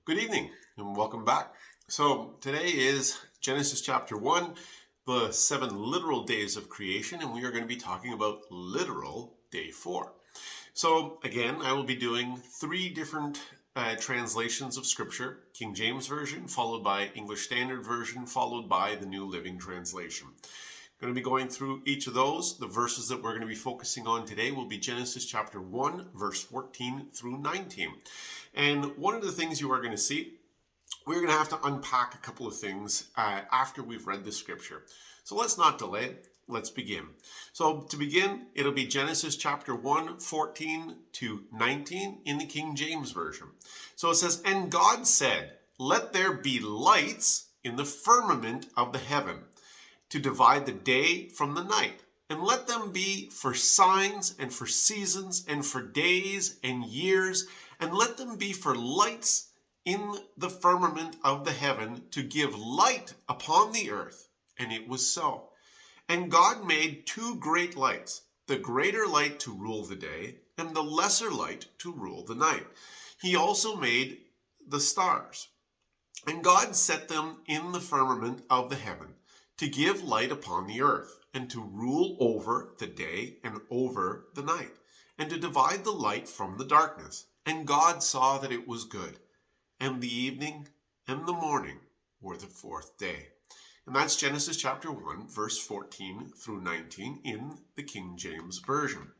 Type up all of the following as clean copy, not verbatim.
Good evening and welcome back. So today is Genesis chapter 1, the 7 literal days of creation, and we are going to be talking about literal day 4. So again, I will be doing 3 different translations of Scripture, King James Version, followed by English Standard Version, followed by the New Living Translation. Going to be going through each of those. The verses that we're going to be focusing on today will be Genesis chapter 1, verse 14 through 19. And one of the things you are going to see, we're going to have to unpack a couple of things after we've read the scripture. So let's not delay. Let's begin. So to begin, it'll be Genesis chapter 1, 14 to 19 in the King James Version. So it says, "And God said, let there be lights in the firmament of the heaven, to divide the day from the night, and let them be for signs and for seasons and for days and years, and let them be for lights in the firmament of the heaven, to give light upon the earth. And it was so. And God made 2 great lights, the greater light to rule the day, and the lesser light to rule the night. He also made the stars. And God set them in the firmament of the heaven, to give light upon the earth, and to rule over the day and over the night, and to divide the light from the darkness. And God saw that it was good. And the evening and the morning were the 4th day." And that's Genesis chapter 1, verse 14 through 19 in the King James Version.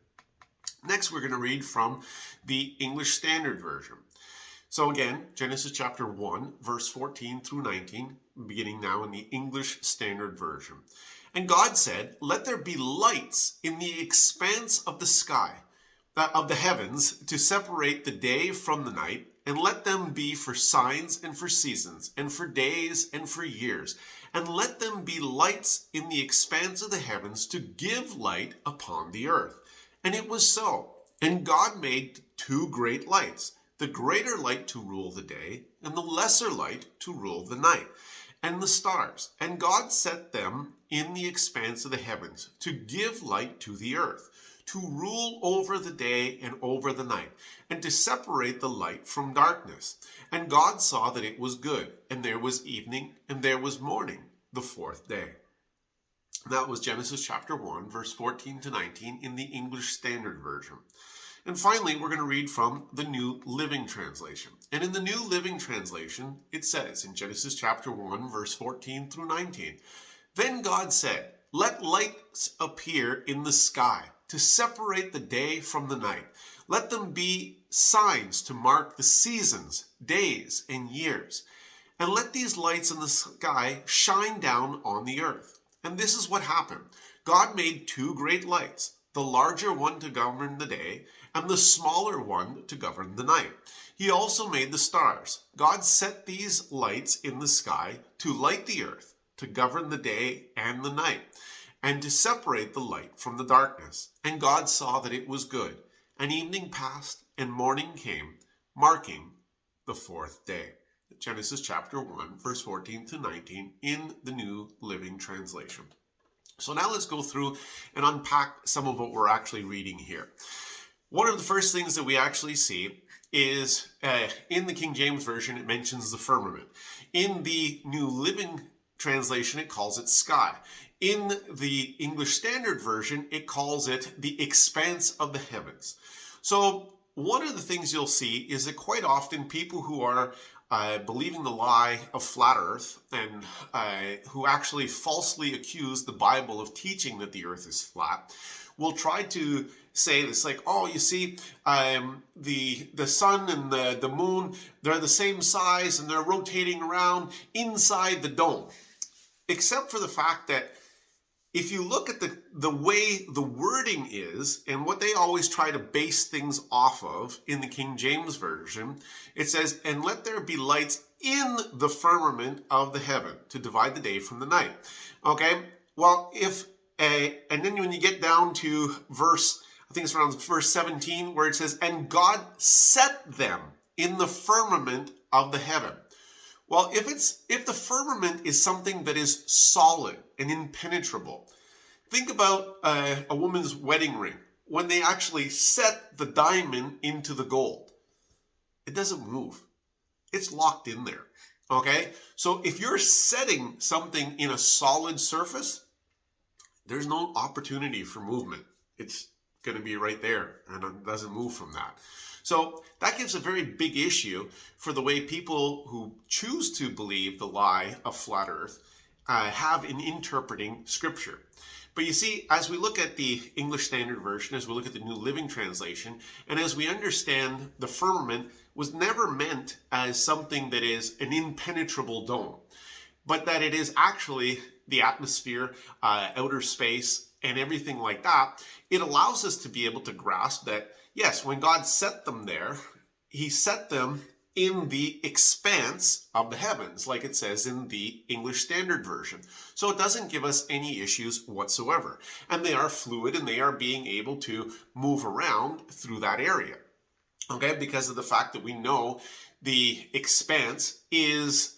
Next, we're going to read from the English Standard Version. So again, Genesis chapter 1, verse 14 through 19, beginning now in the English Standard Version. "And God said, let there be lights in the expanse of the sky, of the heavens, to separate the day from the night, and let them be for signs and for seasons, and for days and for years. And let them be lights in the expanse of the heavens, to give light upon the earth. And it was so. And God made 2 great lights, the greater light to rule the day, and the lesser light to rule the night, and the stars. And God set them in the expanse of the heavens, to give light to the earth, to rule over the day and over the night, and to separate the light from darkness. And God saw that it was good. And there was evening, and there was morning, the 4th day." And that was Genesis chapter 1, verse 14 to 19 in the English Standard Version. And finally, we're going to read from the New Living Translation. And in the New Living Translation, it says in Genesis chapter 1, verse 14 through 19, "Then God said, let lights appear in the sky, to separate the day from the night. Let them be signs to mark the seasons, days, and years. And let these lights in the sky shine down on the earth." And this is what happened. God made 2 great lights, the larger one to govern the day, and the smaller one to govern the night. He also made the stars. God set these lights in the sky to light the earth, to govern the day and the night, and to separate the light from the darkness. And God saw that it was good. And evening passed, and morning came, marking the 4th day. Genesis chapter 1, verse 14 to 19 in the New Living Translation. So now let's go through and unpack some of what we're actually reading here. One of the first things that we actually see is in the King James Version, it mentions the firmament. In the New Living Translation, it calls it sky. In the English Standard Version, it calls it the expanse of the heavens. So one of the things you'll see is that quite often people who are believing the lie of flat earth and who actually falsely accuse the Bible of teaching that the earth is flat will try to say this like, oh, you see, the sun and the moon, they're the same size and they're rotating around inside the dome. Except for the fact that if you look at the way the wording is and what they always try to base things off of in the King James Version, it says, "And let there be lights in the firmament of the heaven, to divide the day from the night." Okay, well, and then when you get down to verse, I think it's around verse 17, where it says, "And God set them in the firmament of the heaven." Well, if the firmament is something that is solid and impenetrable, think about a woman's wedding ring. When they actually set the diamond into the gold, it doesn't move. it's locked in there. Okay, so if you're setting something in a solid surface, there's no opportunity for movement. It's going to be right there and it doesn't move from that. So that gives a very big issue for the way people who choose to believe the lie of flat earth have in interpreting scripture. But you see, as we look at the English Standard Version, as we look at the New Living Translation, and as we understand the firmament was never meant as something that is an impenetrable dome, but that it is actually the atmosphere, outer space, and everything like that, it allows us to be able to grasp that, yes, when God set them there, he set them in the expanse of the heavens, like it says in the English Standard Version. So it doesn't give us any issues whatsoever. And they are fluid and they are being able to move around through that area. Okay, because of the fact that we know the expanse is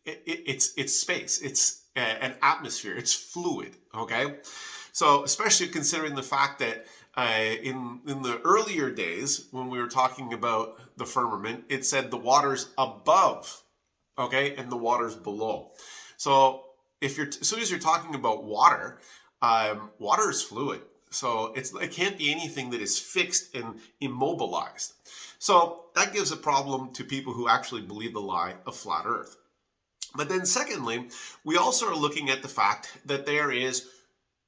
it's space, it's an atmosphere, it's fluid. Okay, so especially considering the fact that in the earlier days when we were talking about the firmament, it said the waters above, okay, and the waters below. So if you're as soon as you're talking about water, water is fluid. So it can't be anything that is fixed and immobilized. So that gives a problem to people who actually believe the lie of flat earth. But then secondly, we also are looking at the fact that there is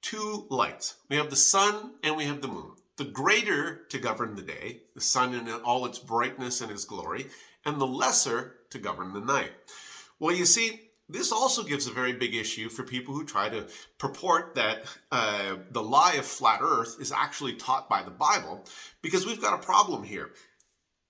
two lights. We have the sun and we have the moon. The greater to govern the day, the sun in all its brightness and its glory, and the lesser to govern the night. Well, you see, this also gives a very big issue for people who try to purport that the lie of flat earth is actually taught by the Bible, because we've got a problem here.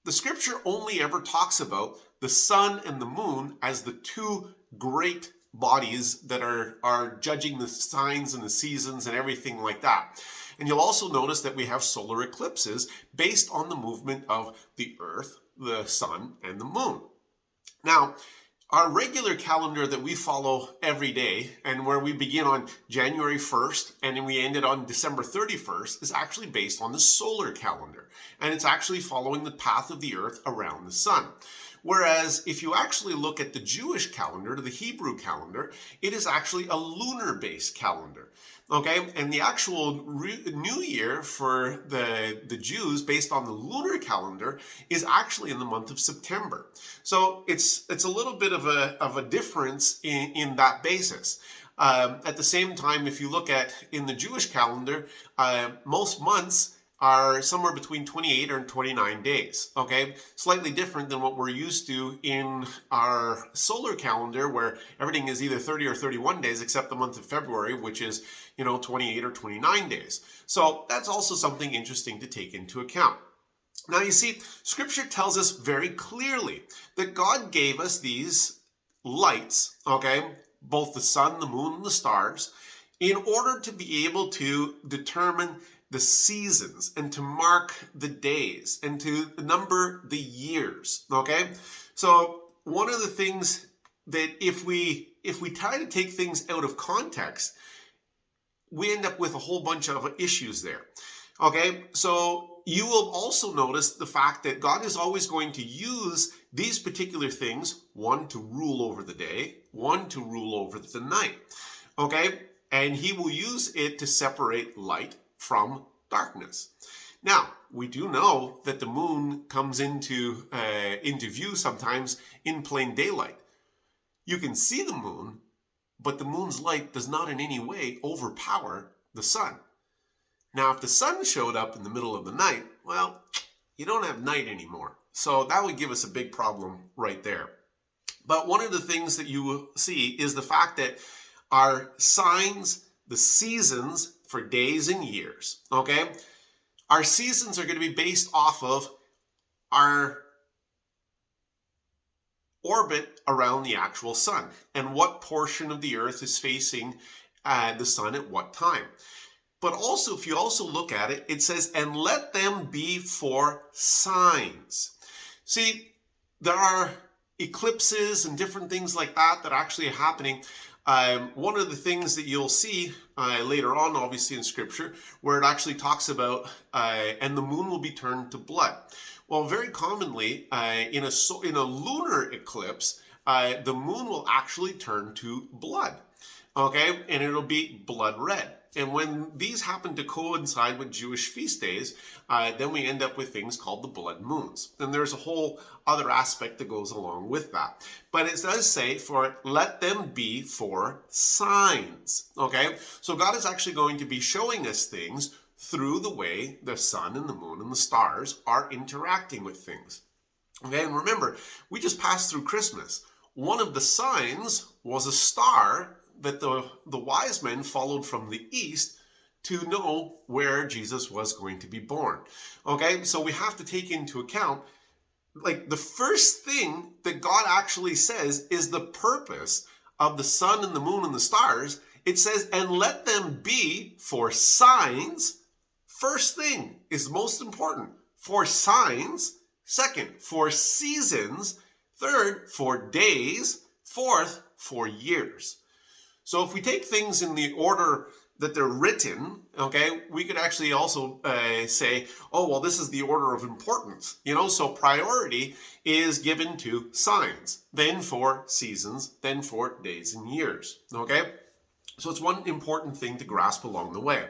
The scripture only ever talks about the sun and the moon as the two great bodies that are judging the signs and the seasons and everything like that. And you'll also notice that we have solar eclipses based on the movement of the earth, the sun, and the moon. Now, our regular calendar that we follow every day, and where we begin on January 1st and then we end it on December 31st, is actually based on the solar calendar. And it's actually following the path of the earth around the sun. Whereas if you actually look at the Jewish calendar, the Hebrew calendar, it is actually a lunar-based calendar. Okay, and the actual new year for the Jews based on the lunar calendar is actually in the month of September. So it's a little bit of a difference in that basis. At the same time, if you look at in the Jewish calendar, most months are somewhere between 28 and 29 days, okay? Slightly different than what we're used to in our solar calendar, where everything is either 30 or 31 days, except the month of February, which is, 28 or 29 days. So that's also something interesting to take into account. Now, you see, Scripture tells us very clearly that God gave us these lights, okay, both the sun, the moon, and the stars, in order to be able to determine the seasons and to mark the days and to number the years. Okay, so one of the things that if we try to take things out of context, we end up with a whole bunch of issues there. Okay, so you will also notice the fact that God is always going to use these particular things, one to rule over the day, one to rule over the night. Okay, and he will use it to separate light from darkness. Now, we do know that the moon comes into view sometimes in plain daylight. You can see the moon, but the moon's light does not in any way overpower the sun. Now, if the sun showed up in the middle of the night, well, you don't have night anymore. So that would give us a big problem right there. But one of the things that you will see is the fact that our signs, the seasons for days and years, okay? Our seasons are going to be based off of our orbit around the actual sun and what portion of the earth is facing the sun at what time. But also, if you also look at it, it says, and let them be for signs. See, there are eclipses and different things like that that are actually happening. One of the things that you'll see later on, obviously in Scripture, where it actually talks about, and the moon will be turned to blood. Well, very commonly in a lunar eclipse, the moon will actually turn to blood. Okay, and it'll be blood red. And when these happen to coincide with Jewish feast days, then we end up with things called the blood moons. And there's a whole other aspect that goes along with that. But it does say let them be for signs. Okay, so God is actually going to be showing us things through the way the sun and the moon and the stars are interacting with things. Okay, and remember, we just passed through Christmas. One of the signs was a star that the wise men followed from the east to know where Jesus was going to be born. Okay, so we have to take into account, like, the first thing that God actually says is the purpose of the sun and the moon and the stars. It says, and let them be for signs. First thing is most important, for signs. Second, for seasons. Third, for days. Fourth, for years. So if we take things in the order that they're written, okay, we could actually also say, oh, well, this is the order of importance. So priority is given to signs, then for seasons, then for days and years. Okay, so it's one important thing to grasp along the way.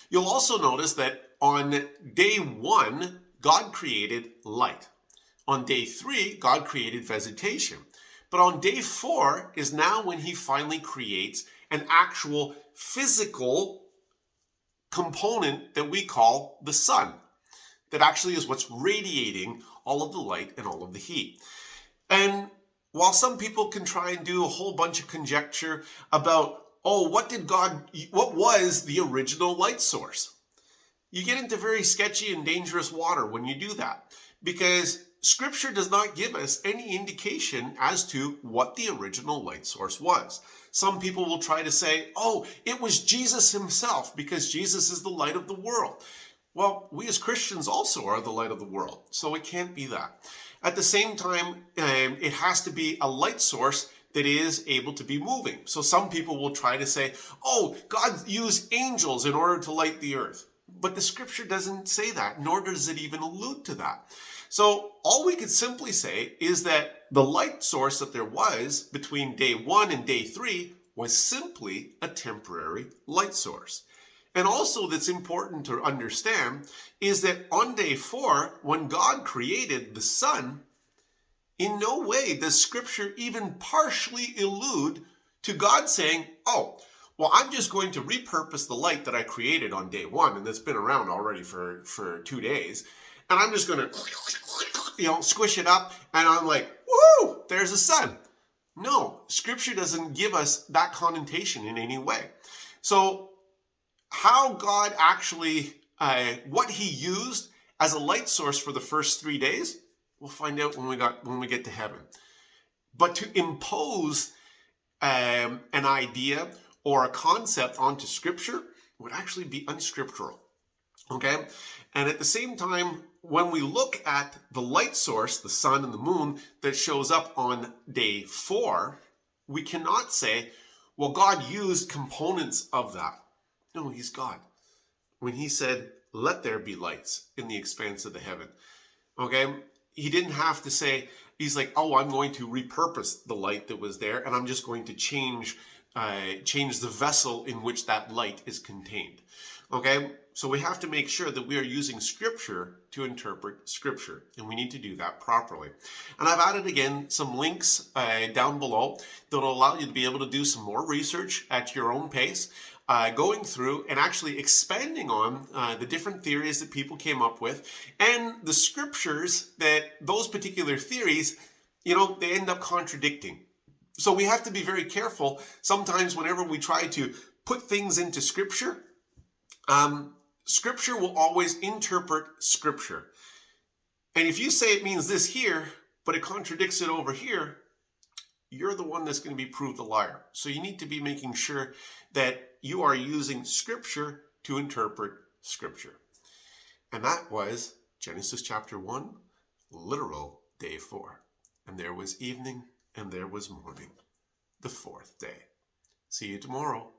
You'll also notice that on day 1, God created light. On day 3, God created vegetation. But on day 4 is now when he finally creates an actual physical component that we call the sun. That actually is what's radiating all of the light and all of the heat. And while some people can try and do a whole bunch of conjecture about, what was the original light source? You get into very sketchy and dangerous water when you do that, because Scripture does not give us any indication as to what the original light source was. Some people will try to say, it was Jesus himself, because Jesus is the light of the world. Well, we as Christians also are the light of the world, so it can't be that. At the same time, it has to be a light source that is able to be moving. So some people will try to say, God used angels in order to light the earth. But the Scripture doesn't say that, nor does it even allude to that. So all we could simply say is that the light source that there was between day 1 and day 3 was simply a temporary light source. And also that's important to understand is that on day 4, when God created the sun, in no way does Scripture even partially allude to God saying, I'm just going to repurpose the light that I created on day 1, and that's been around already for 2 days, and I'm just going to, squish it up, and I'm like, woo, there's the sun. No, Scripture doesn't give us that connotation in any way. So how God actually, what he used as a light source for the first 3 days, we'll find out when we get to heaven. But to impose an idea or a concept onto Scripture would actually be unscriptural. Okay? And at the same time, when we look at the light source, the sun and the moon, that shows up on day 4, we cannot say, well, God used components of that. No, he's God. When he said, let there be lights in the expanse of the heaven, okay, he didn't have to say, he's like, I'm going to repurpose the light that was there, and I'm just going to change the vessel in which that light is contained. Okay, so we have to make sure that we are using Scripture to interpret Scripture, and we need to do that properly. And I've added again some links down below that will allow you to be able to do some more research at your own pace, going through and actually expanding on the different theories that people came up with, and the Scriptures that those particular theories, they end up contradicting. So we have to be very careful sometimes whenever we try to put things into Scripture. Scripture will always interpret Scripture. And if you say it means this here, but it contradicts it over here, you're the one that's going to be proved a liar. So you need to be making sure that you are using Scripture to interpret Scripture. And that was Genesis chapter 1, literal day 4. And there was evening and there was morning, the 4th day. See you tomorrow.